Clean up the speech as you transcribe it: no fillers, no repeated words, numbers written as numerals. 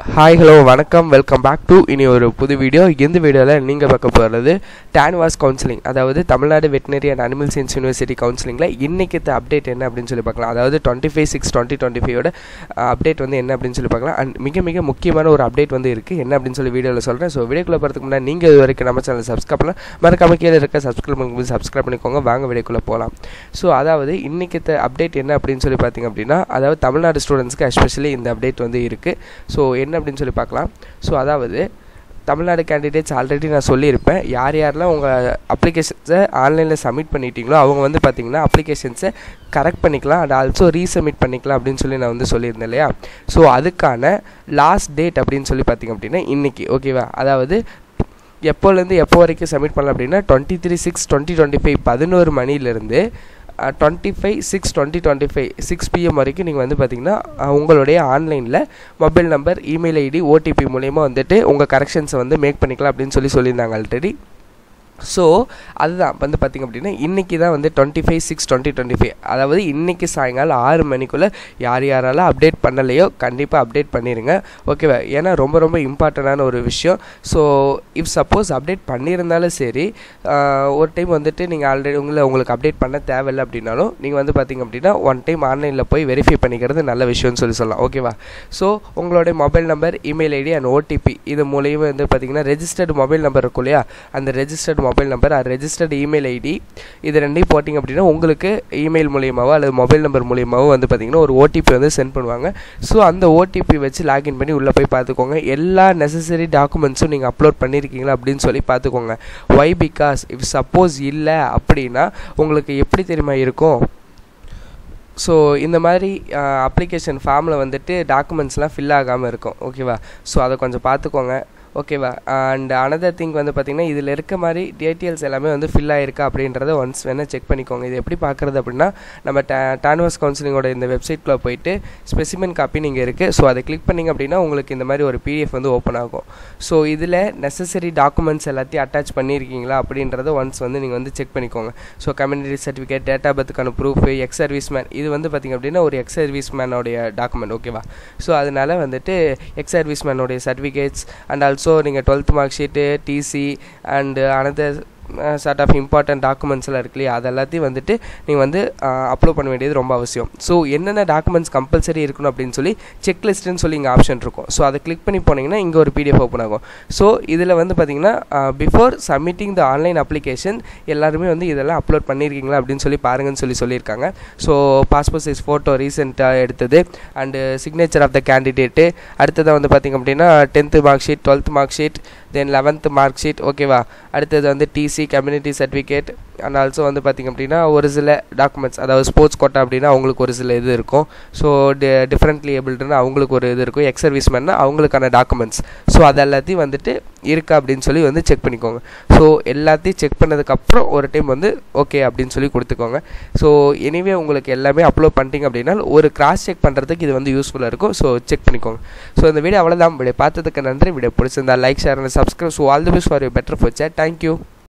Hi hello வணக்கம் welcome back to இனி ஒரு புது வீடியோ. இந்த வீடியோவில் நீங்கள் பார்க்க போகிறது டான்வாஸ் கவுன்சிலிங், அதாவது Tamil Nadu veterinary and animal science university கவுன்சிலிங்கில் இன்றைக்கி அப்டேட் என்ன அப்படின்னு சொல்லி பார்க்கலாம். அதாவது 25/6/2025 அப்டேட் வந்து என்ன அப்படின்னு சொல்லி பார்க்கலாம். அண்ட் மிக மிக முக்கியமான ஒரு அப்டேட் வந்து இருக்குது, என்ன அப்படின்னு சொல்லி வீடியோவில் சொல்கிறேன். ஸோ வீடியோக்குள்ளே போகிறதுக்கு முன்னாடி நீங்கள் இது வரைக்கும் நம்ம சேனல் சப்ஸ்கிரைப் பண்ணலாம், மறக்காம கீழே இருக்க சப்ஸ்கிரைப் பண்ணிக்கோங்க. வாங்க வீடியோக்குள்ளே போகலாம். ஸோ அதாவது இன்றைக்கி அப்டேட் என்ன அப்படின்னு சொல்லி பார்த்தீங்க அப்படின்னா, அதாவது தமிழ்நாடு ஸ்டூடெண்ட்ஸ்க்கு எஸ்பெஷலி இந்த அப்டேட் வந்து இருக்குது. ஸோ என்ன அப்படின்னு சொல்லி பார்க்கலாம். ஸோ அதாவது தமிழ்நாடு கேண்டிடேட்ஸ் ஆல்ரெடி நான் சொல்லியிருப்பேன், யார் யாரெல்லாம் உங்கள் அப்ளிகேஷன்ஸை ஆன்லைனில் சப்மிட் பண்ணிட்டீங்களோ அவங்க வந்து பார்த்திங்கன்னா அப்ளிகேஷன்ஸை கரெக்ட் பண்ணிக்கலாம் அண்ட் ஆல்சோ ரீசப்மிட் பண்ணிக்கலாம் அப்படின்னு சொல்லி நான் வந்து சொல்லியிருந்தேன் இல்லையா. ஸோ அதுக்கான லாஸ்ட் டேட் அப்படின்னு சொல்லி பார்த்திங்க அப்படின்னா இன்றைக்கி, ஓகேவா. அதாவது எப்போலேருந்து எப்போ வரைக்கும் சப்மிட் பண்ணலாம் அப்படின்னா 23/6/2025 11 மணிலேருந்து 25/6/2025 6 PM வரைக்கும் நீங்கள் வந்து பார்த்திங்கன்னா உங்களுடைய ஆன்லைனில் mobile number, email ID, OTP மூலயமா வந்துட்டு உங்கள் கரெக்ஷன்ஸை வந்து மேக் பண்ணிக்கலாம் அப்படின்னு சொல்லியிருந்தாங்க ஆல்ரெடி. ஸோ அதுதான் வந்து பார்த்திங்க அப்படின்னா இன்றைக்கி தான் வந்து 25/6/2025, அதாவது இன்றைக்கி சாயங்காலம் 6 மணிக்குள்ளே யார் யாரெல்லாம் அப்டேட் பண்ணலையோ கண்டிப்பாக அப்டேட் பண்ணிடுங்க, ஓகேவா. ஏன்னா ரொம்ப ரொம்ப இம்பார்ட்டண்டான ஒரு விஷயம். ஸோ இஃப் சப்போஸ் அப்டேட் பண்ணியிருந்தாலும் சரி, ஒரு டைம் வந்துட்டு நீங்கள் ஆல்ரெடி உங்களுக்கு அப்டேட் பண்ண தேவையில்லை அப்படின்னாலும் நீங்கள் வந்து பார்த்திங்க அப்படின்னா ஒன் டைம் ஆன்லைனில் போய் வெரிஃபை பண்ணிக்கிறது நல்ல விஷயம்னு சொல்லலாம், ஓகேவா. ஸோ உங்களுடைய mobile number, email ID and OTP இது மூலியமாக வந்து பார்த்திங்கன்னா ரெஜிஸ்டர்டு மொபைல் நம்பர் இருக்கும் இல்லையா, அந்த registered mobile number or registered email ID இது ரெண்டையும் போட்டிங்க அப்படின்னா உங்களுக்கு இமெயில் மூலியமாவோ அல்லது மொபைல் நம்பர் மூலியமாவோ வந்து பார்த்திங்கன்னா ஒரு ஓடிபி வந்து சென்ட் பண்ணுவாங்க. ஸோ அந்த ஓடிபி வச்சு லாகின் பண்ணி உள்ளே போய் பார்த்துக்கோங்க. எல்லா நெசசரி டாக்குமெண்ட்ஸும் நீங்கள் அப்லோட் பண்ணியிருக்கீங்களா அப்படின்னு சொல்லி பார்த்துக்கோங்க. ஒய் பிகாஸ் இஃப் சப்போஸ் இல்லை அப்படின்னா உங்களுக்கு எப்படி தெரியுமா இருக்கும். ஸோ இந்த மாதிரி அப்ளிகேஷன் ஃபார்மில் வந்துட்டு டாக்குமெண்ட்ஸ்லாம் ஃபில் ஆகாமல் இருக்கும், ஓகேவா. ஸோ அதை கொஞ்சம் பார்த்துக்கோங்க, ஓகேவா. அண்ட் அனதர் திங் வந்து பார்த்திங்கன்னா இதில் இருக்க மாதிரி டீட்டெயில்ஸ் எல்லாமே வந்து ஃபில் ஆகிருக்கா அப்படின்றத ஒன்ஸ் வேணால் செக் பண்ணிக்கோங்க. இது எப்படி பார்க்குறது அப்படின்னா நம்ம டான்வாஸ் கவுன்சிலிங்கோட இந்த வெப்சைட்டில் போயிட்டு ஸ்பெசிமென் காப்பி நீங்கள் இருக்குது. ஸோ அதை கிளிக் பண்ணிங்க அப்படின்னா உங்களுக்கு இந்த மாதிரி ஒரு பிடிஎஃப் வந்து ஓப்பன் ஆகும். ஸோ இதில் நெசசரி டாக்குமெண்ட்ஸ் எல்லாத்தையும் அட்டாச் பண்ணியிருக்கீங்களா அப்படின்றத ஒன்ஸ் வந்து நீங்கள் வந்து செக் பண்ணிக்கோங்க. ஸோ கம்யூனிட்டி சர்டிஃபிகேட், டேட்டா பர்த்துக்கான ப்ரூஃப், எக்ஸ் சர்வீஸ் மேன் இது வந்து பார்த்திங்க அப்படின்னா ஒரு எக்ஸ் சர்வீஸ் மேனோடைய டாக்குமெண்ட், ஓகேவா. ஸோ அதனால் வந்துட்டு எக்ஸ் சர்வீஸ் மேனோடைய சர்டிஃபிகேட்ஸ் அண்ட் ஆல்சோ நீங்கள் 12th mark sheet, TC and another sort of important டாக்குமெண்ட்ஸ்லாம் இருக்கு இல்லையா, அது எல்லாத்தையும் வந்துட்டு நீங்கள் வந்து அப்லோட் பண்ண வேண்டியது ரொம்ப அவசியம். ஸோ என்னென்ன டாக்குமெண்ட்ஸ் கம்பல்சரி இருக்கணும் அப்படின்னு சொல்லி செக்லிஸ்ட்டுன்னு சொல்லி இங்கே ஆப்ஷன் இருக்கும். ஸோ அதை கிளிக் பண்ணி போனீங்கன்னா இங்கே ஒரு பிடிஎஃப் ஓப்பன் ஆகும். ஸோ இதில் வந்து பார்த்திங்கன்னா பிஃபோர் சப்மிட்டிங் த ஆன்லைன் அப்ளிகேஷன் எல்லாருமே வந்து இதெல்லாம் அப்லோட் பண்ணியிருக்கீங்களா அப்படின்னு சொல்லி பாருங்கன்னு சொல்லியிருக்காங்க. ஸோ பாஸ்போர்ட் சைஸ் ஃபோட்டோ ரீசெண்டாக எடுத்தது and signature of the candidate, அடுத்ததாக வந்து பார்த்திங்க அப்படின்னா 10th mark sheet, 12th mark sheet, then 11th mark sheet, ஓகேவா. அடுத்தது வந்து TC, community certificate and also வந்து பார்த்திங்க அப்படின்னா ஒரு சில டாக்குமெண்ட்ஸ், அதாவது ஸ்போர்ட்ஸ் கோட்டா அப்படின்னா அவங்களுக்கு ஒரு சில இது இருக்கும். ஸோ டிஃப்ரெண்ட்லி ஏபிள்டுன்னா அவங்களுக்கு ஒரு இது இருக்கும், எக்ஸ் சர்வீஸ் மேன்னா அவங்களுக்கான டாக்குமெண்ட்ஸ். ஸோ அது எல்லாத்தையும் வந்துட்டு இருக்கா அப்படின்னு சொல்லி வந்து செக் பண்ணிக்கோங்க. ஸோ எல்லாத்தையும் செக் பண்ணதுக்கப்புறம் ஒரு டைம் வந்து ஓகே அப்படின்னு சொல்லி கொடுத்துக்கோங்க. ஸோ எனிவே உங்களுக்கு எல்லாமே அப்லோட் பண்ணிட்டீங்க அப்படின்னா ஒரு கிராஸ் செக் பண்ணுறதுக்கு இது வந்து யூஸ்ஃபுல்லாக இருக்கும். ஸோ செக் பண்ணிக்கோங்க. ஸோ இந்த வீடியோ அவ்வளோதான். வீடியோ பார்த்ததுக்கு நன்றி. வீடியோ பிடிச்சிருந்தா like, share and subscribe. So all the best for you better future. Thank you.